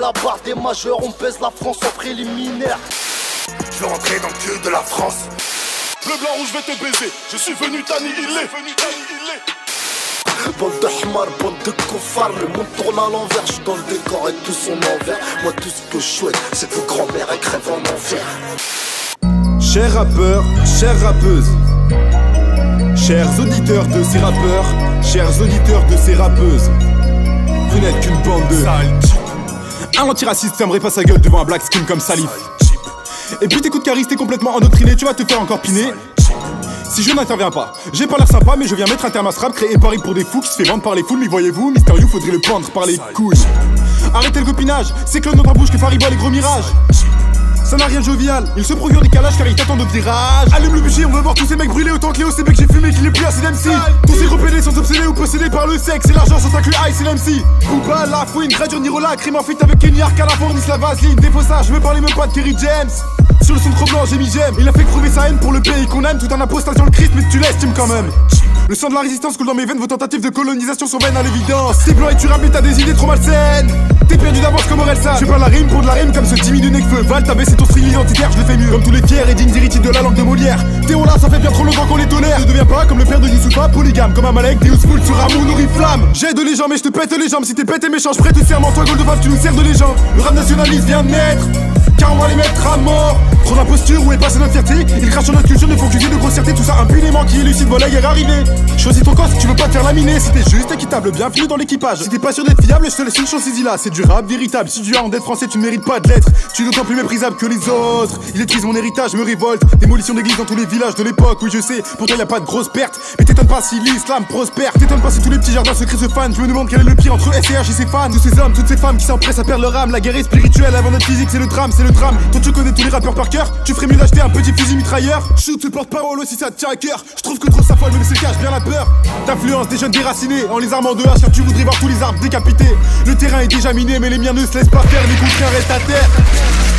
la barre des majeurs, on baise la France en préliminaire. Je veux rentrer dans le cul de la France. Bleu, blanc, rouge, je vais te baiser. Je suis venu t'annihiler. Bande de hmar, bande de koufars, le monde tourne à l'envers, je suis dans le décor et tout son envers. Moi tout ce que je souhaite, c'est que vos grand-mères elles crèvent en enfer. Chers rappeurs, chères rappeuses, chers auditeurs de ces rappeurs, chers auditeurs de ces rappeuses, vous n'êtes qu'une bande de un antiraciste fermerait pas sa gueule devant un black skin comme Salif. Et puis t'écoutes Caris, t'es complètement endoctriné, tu vas te faire encore piner. Si je n'interviens pas, j'ai pas l'air sympa mais je viens mettre un terme à ce rap créé Paris pour des fous qui se fait vendre par les foules. Mais voyez-vous, Mister You faudrait le pendre par les couilles. Arrêtez le copinage, c'est Claude notre bouche que Fariba les gros mirages. Ça n'a rien de jovial, il se procure des calages car il t'attend de virage. Allume le bûcher, on veut voir tous ces mecs brûler autant que les OCB que j'ai fumé qu'il est plus assez d'MC. Tous ces gros pédés sont obsédés ou possédés par le sexe et l'argent sans inclus Ice et l'MC. Booba, La Fouine, Gradure, Nirola, crime en fuite avec Kenny Arc à la fournisse la vaseline. Défaussage, je me parlais même pas de Kerry James. Sur le son trop blanc j'ai mis j'aime. Il a fait prouver sa haine pour le pays qu'on aime tout en apostation le Christ mais tu l'estimes quand même. Le sang de la résistance coule dans mes veines, vos tentatives de colonisation sont vaines à l'évidence. T'es blanc et tu rappes mais t'as des idées trop malsaines. T'es perdu d'avance comme Orelsan. Je parle la rime pour de la rime comme ce timide Necfeu. Val, t'as baissé ton style identitaire, je le fais mieux. Comme tous les fiers et dignes héritiers de la langue de Molière. Théo là, ça fait bien trop longtemps qu'on les tolère. Ne deviens pas comme le père de Youssoufa, polygame. Comme un Malek, Deus Full sur Amour, nourrit flamme. J'aide les gens mais je te pète les jambes. Si t'es bête et méchant, je prête le serment. Toi, Goldovaf, tu nous sers de légende. Le rap nationaliste vient de naître. Car on va les mettre à mort. Trop d'imposture, où est passée notre fierté? Ils crachent sur notre culture, ne font qu'user de grossièreté. Tout ça impunément qui élucide, voilà, hier arrivé. Choisis ton camp si tu veux pas te faire laminer. Si t'es juste, équitable, bienvenue dans l'équipage. Si t'es pas sûr d'être fiable, je te laisse une chance ici là. C'est du rap véritable, si tu as en d'être français, tu ne mérites pas de l'être. Tu es d'autant plus méprisable que les autres. Il étrise mon héritage, me révolte. Démolition d'églises dans tous les villages de l'époque, oui je sais. Pourtant y a pas de grosse perte. Mais t'étonnes pas si l'islam prospère. T'étonnes pas si tous les petits jardins secrets se fanent. Je me demande quel est le pire entre SCH et ses fans. Tous ces hommes, toutes ces femmes qui s'empressent à perdre leur âme. La guerre est spirituelle avant notre physique, c'est le drame, c'est le drame. Toi tu connais tous les rappeurs par cœur. Tu ferais mieux d'acheter un petit fusil mitrailleur. Shoot ce porte-parole aussi ça te tient à cœur. Je trouve que trop s'affole même s'il cache bien la peur. T'influences des jeunes déracinés en les armant de hache car tu voudrais voir tous les arbres décapités. Le terrain est déjà miné mais les miens ne se laissent pas faire. Les contraires restent à terre.